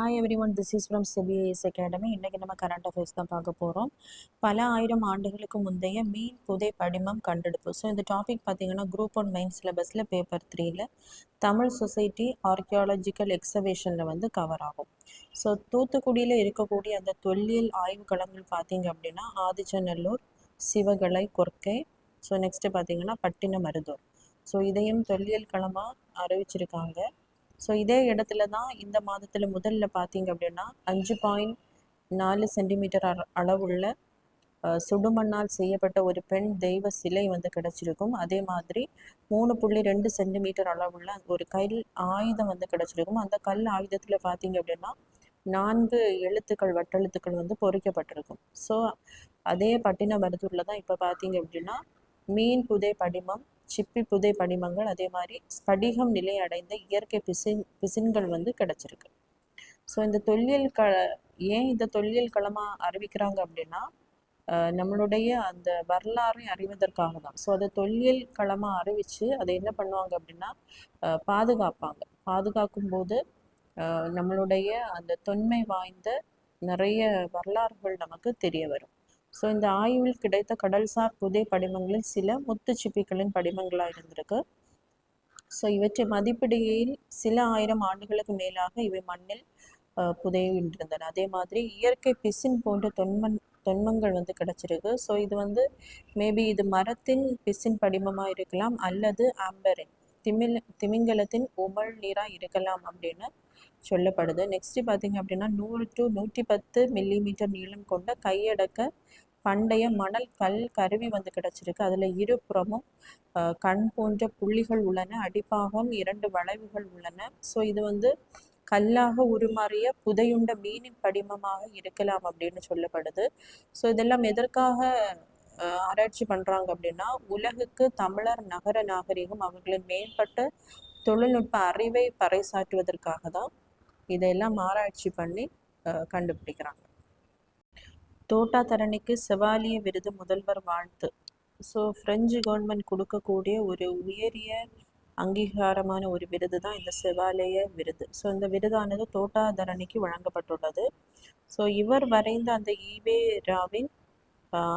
Hi everyone, this is from CBIS academy. இன்றைக்கி நம்ம current affairs தான் பார்க்க போகிறோம். பல ஆயிரம் ஆண்டுகளுக்கு முந்தைய மீன் புதை படிமம் கண்டெடுப்பு. ஸோ இந்த டாபிக் பார்த்தீங்கன்னா குரூப் 1 மெயின் சிலபஸில் பேப்பர் 3ல் தமிழ் சொசைட்டி ஆர்கியாலஜிக்கல் எக்ஸவேஷனில் வந்து கவர் ஆகும். ஸோ தூத்துக்குடியில் இருக்கக்கூடிய அந்த தொல்லியல் ஆய்வுக்களங்கள் பார்த்தீங்க அப்படின்னா ஆதிச்சநல்லூர், சிவகலை, கொர்க்கை, ஸோ நெக்ஸ்ட்டு பார்த்தீங்கன்னா பட்டினமருதூர். ஸோ இதையும் தொல்லியல் களமாக அறிவிச்சிருக்காங்க. ஸோ இதே இடத்துல தான் இந்த மாதத்தில் முதல்ல பார்த்தீங்க அப்படின்னா 5.4 சென்டிமீட்டர் அளவுள்ள சுடுமண்ணால் செய்யப்பட்ட ஒரு பெண் தெய்வ சிலை வந்து கிடச்சிருக்கும். அதே மாதிரி 3.2 சென்டிமீட்டர் அளவுள்ள ஒரு கல் ஆயுதம் வந்து கிடச்சிருக்கும். அந்த கல் ஆயுதத்தில் பார்த்தீங்க அப்படின்னா 4 எழுத்துக்கள், வட்டெழுத்துக்கள் வந்து பொறிக்கப்பட்டிருக்கும். ஸோ அதே பட்டினமருதூரில் தான் இப்போ பார்த்தீங்க அப்படின்னா மீன் புதை படிமம், சிப்பி புதை படிமங்கள், அதே மாதிரி ஸ்படிகம் நிலை அடைந்த இயற்கை பிசின்கள் வந்து கிடச்சிருக்கு. ஸோ இந்த தொல்லியல் ஏன் இந்த தொல்லியல் களமாக அறிவிக்கிறாங்க அப்படின்னா நம்மளுடைய அந்த வரலாறை அறிவதற்காக தான். ஸோ அதை தொல்லியல் களமாக அறிவித்து அதை என்ன பண்ணுவாங்க அப்படின்னா பாதுகாக்கும் போது நம்மளுடைய அந்த தொன்மை வாய்ந்த நிறைய வரலாறுகள் நமக்கு தெரிய வரும். ஸோ இந்த ஆய்வில் கிடைத்த கடல்சார் புதை படிமங்களில் சில முத்துச்சிப்பிகளின் படிமங்களாக இருந்திருக்கு. ஸோ இவற்றை மதிப்பிடுகையில் சில ஆயிரம் ஆண்டுகளுக்கு மேலாக இவை மண்ணில் புதைகின்றன. அதே மாதிரி இயற்கை பிசின் போன்ற தொன்மங்கள் வந்து கிடச்சிருக்கு. ஸோ இது வந்து மேபி இது மரத்தின் பிசின் படிமமாக இருக்கலாம், அல்லது ஆம்பரின் திமிங்கலத்தின் உமிழ் நீராக இருக்கலாம் அப்படின்னு சொல்லப்படுது. நெக்ஸ்ட் பார்த்தீங்க அப்படின்னா 100 to 110 மில்லிமீட்டர் நீளம் கொண்ட கையடக்க பண்டைய மணல் கல் கருவி வந்து கிடச்சிருக்கு. அதில் இருபுறமும் கண் போன்ற புள்ளிகள் உள்ளன, அடிப்பாகம் 2 வளைவுகள் உள்ளன. ஸோ இது வந்து கல்லாக உருமாறிய புதையுண்ட மீனின் படிமமாக இருக்கலாம் அப்படின்னு சொல்லப்படுது. ஸோ இதெல்லாம் எதற்காக ஆராய்ச்சி பண்ணுறாங்க அப்படின்னா உலகுக்கு தமிழர் நகர நாகரிகம் அவர்களின் மேம்பட்ட தொழில்நுட்ப அறிவை பறைசாற்றுவதற்காக தான் இதையெல்லாம் ஆராய்ச்சி பண்ணி கண்டுபிடிக்கிறாங்க. தோட்டா தரணிக்கு செவாலிய விருது, முதல்வர் வாழ்த்து. ஸோ பிரெஞ்சு கவர்மெண்ட் கொடுக்கக்கூடிய ஒரு உயரிய அங்கீகாரமான ஒரு விருது தான் இந்த செவாலிய விருது. ஸோ இந்த விருதானது தோட்டா தரணிக்கு வழங்கப்பட்டுள்ளது. ஸோ இவர் வரைந்த அந்த ஈவேராவின்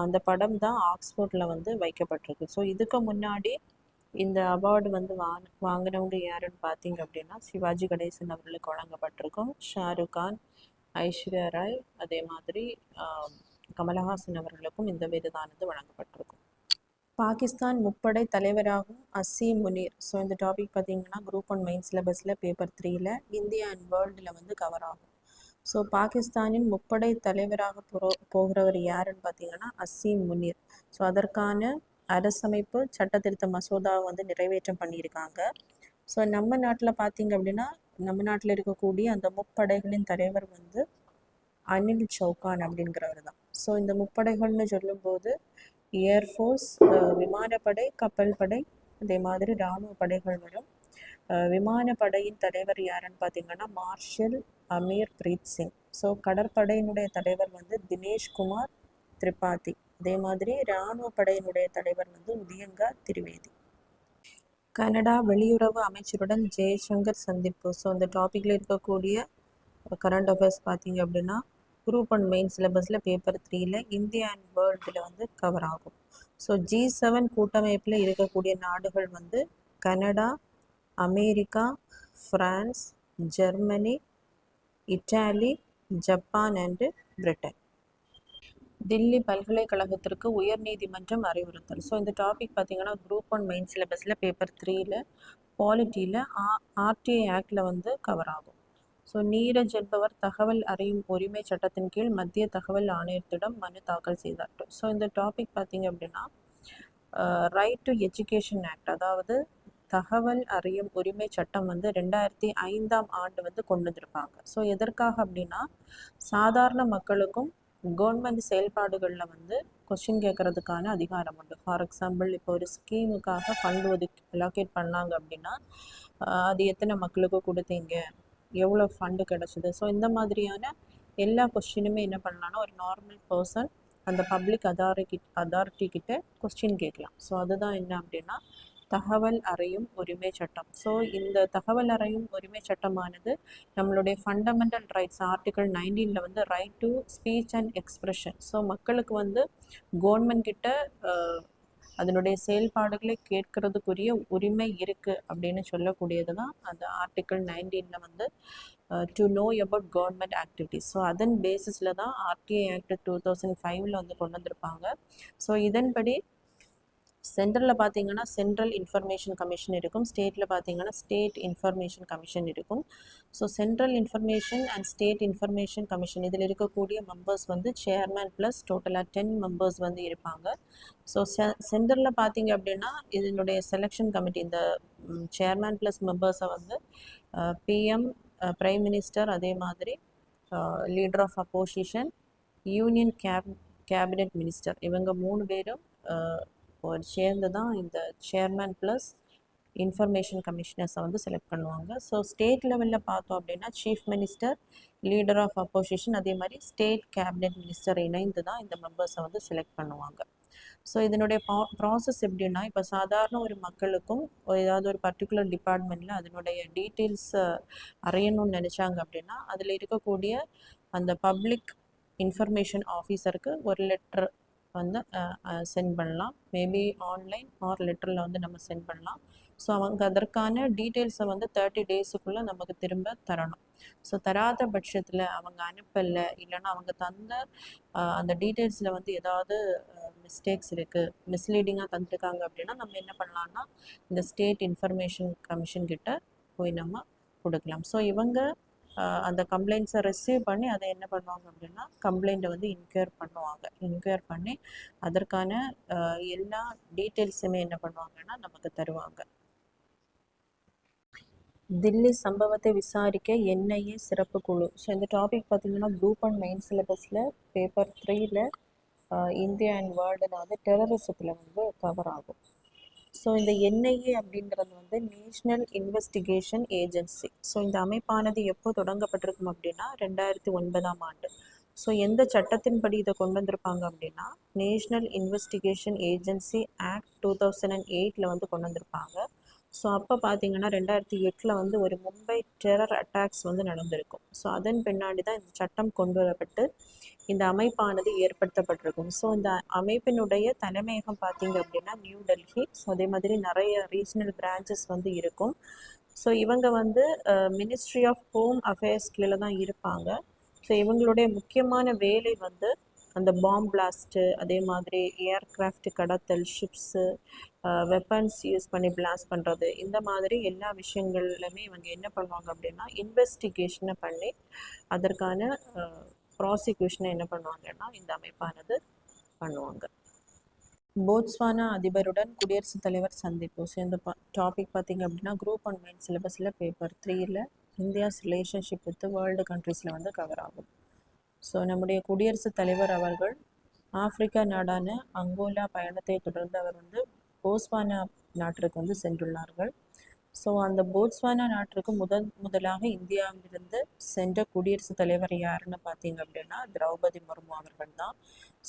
அந்த படம் தான் ஆக்ஸ்போர்டில் வந்து வைக்கப்பட்டிருக்கு. ஸோ இதுக்கு முன்னாடி இந்த அவார்டு வந்து வாங்கினவங்க யாருன்னு பார்த்தீங்க அப்படின்னா சிவாஜி கணேசன் அவர்களுக்கு வழங்கப்பட்டிருக்கும். ஷாருக் கான், ஐஸ்வர்யா ராய், அதே மாதிரி கமலஹாசன் அவர்களுக்கும் இந்த விருதானது வழங்கப்பட்டிருக்கும். பாகிஸ்தான் முப்படை தலைவராகும் அசீம் முனீர். ஸோ இந்த டாபிக் பார்த்தீங்கன்னா குரூப் 1 மெயின் சிலபஸில் பேப்பர் 3ல் இந்தியா அண்ட் வேர்ல்டில் வந்து கவர் ஆகும். ஸோ பாகிஸ்தானின் முப்படை தலைவராக போகிறவர் யாருன்னு பார்த்தீங்கன்னா அசீம் முனீர். ஸோ அதற்கான அரசமைப்பு சட்ட திருத்த மசோதாவை வந்து நிறைவேற்றம் பண்ணியிருக்காங்க. ஸோ நம்ம நாட்டில் பார்த்தீங்க அப்படின்னா நம்ம நாட்டில் இருக்கக்கூடிய அந்த முப்படைகளின் தலைவர் வந்து அனில் சௌகான் அப்படிங்கிறவர் தான். ஸோ இந்த முப்படைகள்னு சொல்லும்போது ஏர்ஃபோர்ஸ், விமானப்படை, கப்பல் படை, அதே மாதிரி இராணுவ படைகள் வரும். விமானப்படையின் தலைவர் யாருன்னு பார்த்தீங்கன்னா மார்ஷல் அமீர் பிரீத் சிங். ஸோ கடற்படையினுடைய தலைவர் வந்து தினேஷ் குமார் திரிபாதி. அதே மாதிரி இராணுவ படையினுடைய தலைவர் வந்து உதயங்கா திரிவேதி. கனடா வெளியுறவு அமைச்சருடன் ஜெய்சங்கர் சந்திப்பு. ஸோ இந்த டாப்பிக்கில் இருக்கக்கூடிய கரண்ட் அஃபேர்ஸ் பார்த்தீங்க அப்படின்னா குரூப் 1 மெயின் சிலபஸில் பேப்பர் 3ல் இந்தியா அண்ட் வேர்ல்டில் வந்து கவர் ஆகும். ஸோ G7 கூட்டமைப்பில் இருக்கக்கூடிய நாடுகள் வந்து Canada, America, France, Germany, Italy, Japan and Britain. Delhi பல்கலைக்கழகத்திற்கு உயர்நீதிமன்றம் அறிவுறுத்தல். ஸோ இந்த டாபிக் பார்த்தீங்கன்னா குரூப் 1 மெயின் சிலபஸில் பேப்பர் 3ல் பாலிட்டியில் RTI ஆக்டில் வந்து கவர் ஆகும். ஸோ நீரஜ் என்பவர் தகவல் அறியும் உரிமை சட்டத்தின் கீழ் மத்திய தகவல் ஆணையத்திடம் மனு தாக்கல் செய்தார். ஸோ இந்த டாபிக் பார்த்தீங்க அப்படின்னா ரைட் டு எஜுகேஷன் ஆக்ட், அதாவது தகவல் அறியும் உரிமை சட்டம் வந்து 2005ஆம் ஆண்டு வந்து கொண்டு வந்திருப்பாங்க. ஸோ எதற்காக அப்படின்னா சாதாரண மக்களுக்கும் கவர்மெண்ட் செயல்பாடுகளில் வந்து கொஸ்டின் கேட்கறதுக்கான அதிகாரம் உண்டு. ஃபார் எக்ஸாம்பிள் இப்போ ஒரு ஸ்கீமுக்காக ஃபண்ட் அலோகேட் பண்ணாங்க அப்படின்னா அது எத்தனை மக்களுக்கு கொடுத்தீங்க, எவ்வளோ ஃபண்டு கிடச்சிது. ஸோ இந்த மாதிரியான எல்லா கொஸ்டினுமே என்ன பண்ணலான்னா ஒரு நார்மல் பர்சன் அந்த பப்ளிக் அத்தாரிட்டி கிட்ட கொஸ்டின் கேட்கலாம். ஸோ அதுதான் என்ன அப்படின்னா தகவல் அறியும் உரிமை சட்டம். ஸோ இந்த தகவல் அறியும் உரிமை சட்டமானது நம்மளுடைய ஃபண்டமெண்டல் ரைட்ஸ் ஆர்டிகல் 19ல் வந்து right to speech and expression. So மக்களுக்கு வந்து கவர்மெண்ட் கிட்ட அதனுடைய செயல்பாடுகளை கேட்கறதுக்குரிய உரிமை இருக்குது அப்படின்னு சொல்லக்கூடியது தான் அந்த ஆர்டிகல் 19ல் வந்து to know about government activities. So அதன் பேசிஸில் தான் ஆர்டிஐ ஆக்ட் 2005ல் வந்து கொண்டு வந்திருப்பாங்க. ஸோ இதன்படி சென்ட்ரலில் பார்த்தீங்கன்னா சென்ட்ரல் இன்ஃபர்மேஷன் கமிஷன் இருக்கும், ஸ்டேட்டில் பார்த்தீங்கன்னா ஸ்டேட் இன்ஃபர்மேஷன் கமிஷன் இருக்கும். So central information and state information commission இதில் இருக்கக்கூடிய மெம்பர்ஸ் வந்து சேர்மேன் ப்ளஸ் டோட்டலாக 10 மெம்பர்ஸ் வந்து இருப்பாங்க. ஸோ சென்ட்ரலில் பார்த்தீங்க அப்படின்னா இதனுடைய செலெக்ஷன் கமிட்டி, இந்த சேர்மேன் ப்ளஸ் மெம்பர்ஸை வந்து பிஎம், பிரைம் மினிஸ்டர், அதே மாதிரி leader of opposition, union cabinet minister, இவங்க 3 பேரும் சேர்ந்து தான் இந்த சேர்மேன் ப்ளஸ் இன்ஃபர்மேஷன் கமிஷனர்ஸை வந்து செலக்ட் பண்ணுவாங்க. ஸோ ஸ்டேட் லெவலில் பார்த்தோம் அப்படின்னா chief minister, leader of opposition, அதே மாதிரி ஸ்டேட் கேபினெட் மினிஸ்டர் இணைந்து தான் இந்த மெம்பர்ஸை வந்து செலக்ட் பண்ணுவாங்க. ஸோ இதனுடைய ப்ராசஸ் எப்படின்னா, இப்போ சாதாரண ஒரு மக்களுக்கும் ஏதாவது ஒரு பர்டிகுலர் டிபார்ட்மெண்ட்டில் அதனுடைய டீட்டெயில்ஸ் அறியணும்னு நினச்சாங்க அப்படின்னா அதில் இருக்கக்கூடிய அந்த பப்ளிக் இன்ஃபர்மேஷன் ஆஃபீஸருக்கு ஒரு லெட்டர் வந்து சென்ட் பண்ணலாம். மேபி ஆன்லைன் ஆர் லெட்டரில் வந்து நம்ம சென்ட் பண்ணலாம். ஸோ அவங்க அதற்கான டீட்டெயில்ஸை வந்து 30 டேஸுக்குள்ளே நமக்கு திரும்ப தரணும். ஸோ தராத பட்சத்தில் அவங்க அனுப்பலை, இல்லைன்னா அவங்க தந்த அந்த டீட்டெயில்ஸில் வந்து ஏதாவது மிஸ்டேக்ஸ் இருக்குது, மிஸ்லீடிங்காக தந்துருக்காங்க அப்படின்னா நம்ம என்ன பண்ணலான்னா இந்த ஸ்டேட் இன்ஃபர்மேஷன் கமிஷன் கிட்ட போய் நம்ம கொடுக்கலாம். ஸோ இவங்க அந்த கம்ப்ளைண்ட்ஸை ரிசீவ் பண்ணி அதை என்ன பண்ணுவாங்க அப்படின்னா கம்ப்ளைண்ட்டை வந்து இன்கொயர் பண்ணி அதற்கான எல்லா டீட்டெயில்ஸுமே என்ன பண்ணுவாங்கன்னா நமக்கு தருவாங்க. தில்லி சம்பவத்தை விசாரிக்க என்ஐஏ சிறப்பு குழு. ஸோ இந்த டாபிக் பார்த்தீங்கன்னா குரூப் அண்ட் மெயின் சிலபஸில் பேப்பர் 3ல் இந்தியா அண்ட் வேர்ல்டில் வந்து டெரரிசத்தில் வந்து கவர் ஆகும். ஸோ இந்த என்ஐஏ அப்படின்றது வந்து நேஷ்னல் இன்வெஸ்டிகேஷன் ஏஜென்சி. ஸோ இந்த அமைப்பானது எப்போ தொடங்கப்பட்டிருக்கும் அப்படின்னா 2009ஆம் ஆண்டு. ஸோ எந்த சட்டத்தின்படி இதை கொண்டு வந்திருப்பாங்க அப்படின்னா நேஷ்னல் இன்வெஸ்டிகேஷன் ஏஜென்சி ஆக்ட் 2008ல் வந்து கொண்டு வந்திருப்பாங்க. ஸோ அப்போ பார்த்தீங்கன்னா 2008ல் வந்து ஒரு மும்பை டெரர் அட்டாக்ஸ் வந்து நடந்திருக்கும். ஸோ அதன் பின்னாடி தான் இந்த சட்டம் கொண்டு வரப்பட்டு இந்த அமைப்பானது ஏற்படுத்தப்பட்டிருக்கும். ஸோ இந்த அமைப்பினுடைய தலைமையகம் பார்த்தீங்க அப்படின்னா நியூ டெல்லி. ஸோ அதே மாதிரி நிறைய ரீஜனல் பிரான்ச்சஸ் வந்து இருக்கும். ஸோ இவங்க வந்து மினிஸ்ட்ரி ஆஃப் ஹோம் அஃபேர்ஸ் கீழே தான் இருப்பாங்க. ஸோ இவங்களுடைய முக்கியமான வேலை வந்து அந்த பாம் பிளாஸ்ட்டு, அதே மாதிரி ஏர்க்ராஃப்ட் கடத்தல், ஷிப்ஸு, வெப்பன்ஸ் யூஸ் பண்ணி பிளாஸ்ட் பண்ணுறது, இந்த மாதிரி எல்லா விஷயங்கள்லையுமே இவங்க என்ன பண்ணுவாங்க அப்படின்னா இன்வெஸ்டிகேஷனை பண்ணி அதற்கான ப்ராசிக்யூஷனை என்ன பண்ணுவாங்கன்னா இந்த அமைப்பானது பண்ணுவாங்க. போட்ஸ்வானா அதிபருடன் குடியரசுத் தலைவர் சந்திப்பு. ஸோ இந்த டாபிக் பார்த்திங்க அப்படின்னா குரூப் அண்ட் மெயின் சிலபஸில் பேப்பர் 3ல் இந்தியாஸ் ரிலேஷன்ஷிப் வித் வேர்ல்டு கண்ட்ரீஸில் வந்து கவர் ஆகும். ஸோ நம்முடைய குடியரசுத் தலைவர் அவர்கள் ஆப்பிரிக்கா நாடான அங்கோலா பயணத்தை தொடர்ந்து அவர் வந்து போட்ஸ்வானா நாட்டிற்கு வந்து சென்றுள்ளார்கள். ஸோ அந்த போட்ஸ்வானா நாட்டிற்கு முதலாக இந்தியாவிலிருந்து சென்ற குடியரசுத் தலைவர் யாருன்னு பார்த்தீங்க அப்படின்னா திரௌபதி முர்மு அவர்கள் தான்.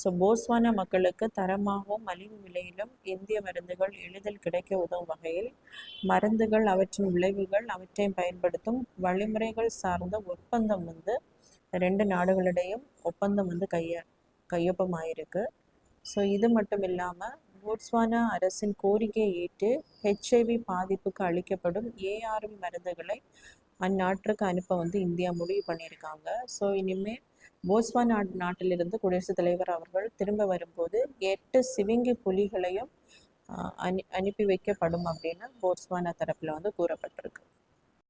ஸோ போட்ஸ்வானா மக்களுக்கு தரமாகவும் மலிவு விலையிலும் இந்திய மருந்துகள் எளிதில் கிடைக்க உதவும் வகையில் மருந்துகள், அவற்றின் விளைவுகள், அவற்றை பயன்படுத்தும் வழிமுறைகள் சார்ந்த ஒப்பந்தம் வந்து 2 நாடுகளிடையும் ஒப்பந்தம் வந்து கையொப்பமாயிருக்கு. ஸோ இது மட்டும் இல்லாமல் போட்ஸ்வானா அரசின் கோரிக்கையை ஏற்று HIV பாதிப்புக்கு அளிக்கப்படும் ARV மருந்துகளை அந்நாட்டிற்கு அனுப்ப வந்து இந்தியா முடிவு பண்ணியிருக்காங்க. ஸோ இனிமேல் போட்ஸ்வானா நாட்டிலிருந்து குடியரசுத் தலைவர் அவர்கள் திரும்ப வரும்போது 8 சிவிங்கி புலிகளையும் அனுப்பி வைக்கப்படும் அப்படின்னு போட்ஸ்வானா தரப்பில் வந்து கூறப்பட்டிருக்கு.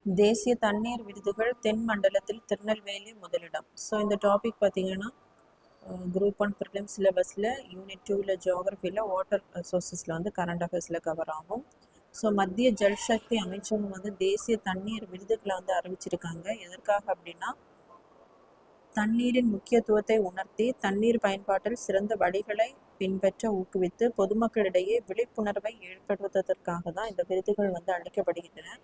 தேசிய தண்ணீர் விருதுகள் தென் மண்டலத்தில் திருநெல்வேலி முதலிடம். ஸோ இந்த டாபிக் பார்த்தீங்கன்னா குரூப் 1 ப்ரிலிம் சிலபஸில் யூனிட் 2ல் ஜியோகிரஃபியில் வாட்டர் சோர்ஸஸில் வந்து கரண்ட் அஃபேர்ஸில் கவர் ஆகும். ஸோ மத்திய ஜல்சக்தி அமைச்சகம் வந்து தேசிய தண்ணீர் விருதுகளை வந்து அறிவிச்சிருக்காங்க. எதற்காக அப்படின்னா தண்ணீரின் முக்கியத்துவத்தை உணர்த்தி தண்ணீர் பயன்பாட்டில் சிறந்த வழிகளை பின்பற்ற ஊக்குவித்து பொதுமக்களிடையே விழிப்புணர்வை ஏற்படுத்துவதற்காக தான் இந்த விருதுகள் வந்து அளிக்கப்படுகின்றன.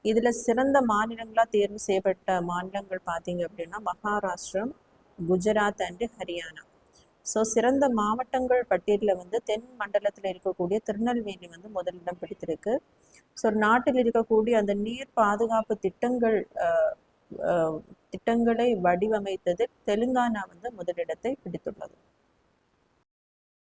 இதில் சிறந்த மாநிலங்களாக தேர்வு செய்யப்பட்ட மாநிலங்கள் பார்த்தீங்க அப்படின்னா மகாராஷ்டிரம், குஜராத் அண்டு ஹரியானா. ஸோ சிறந்த மாவட்டங்கள் பட்டியலில் வந்து தென் மண்டலத்தில் இருக்கக்கூடிய திருநெல்வேலி வந்து முதலிடம் பிடித்திருக்கு. ஸோ நாட்டில் இருக்கக்கூடிய அந்த நீர் பாதுகாப்பு திட்டங்களை வடிவமைத்ததில் தெலுங்கானா வந்து முதலிடத்தை பிடித்துள்ளது.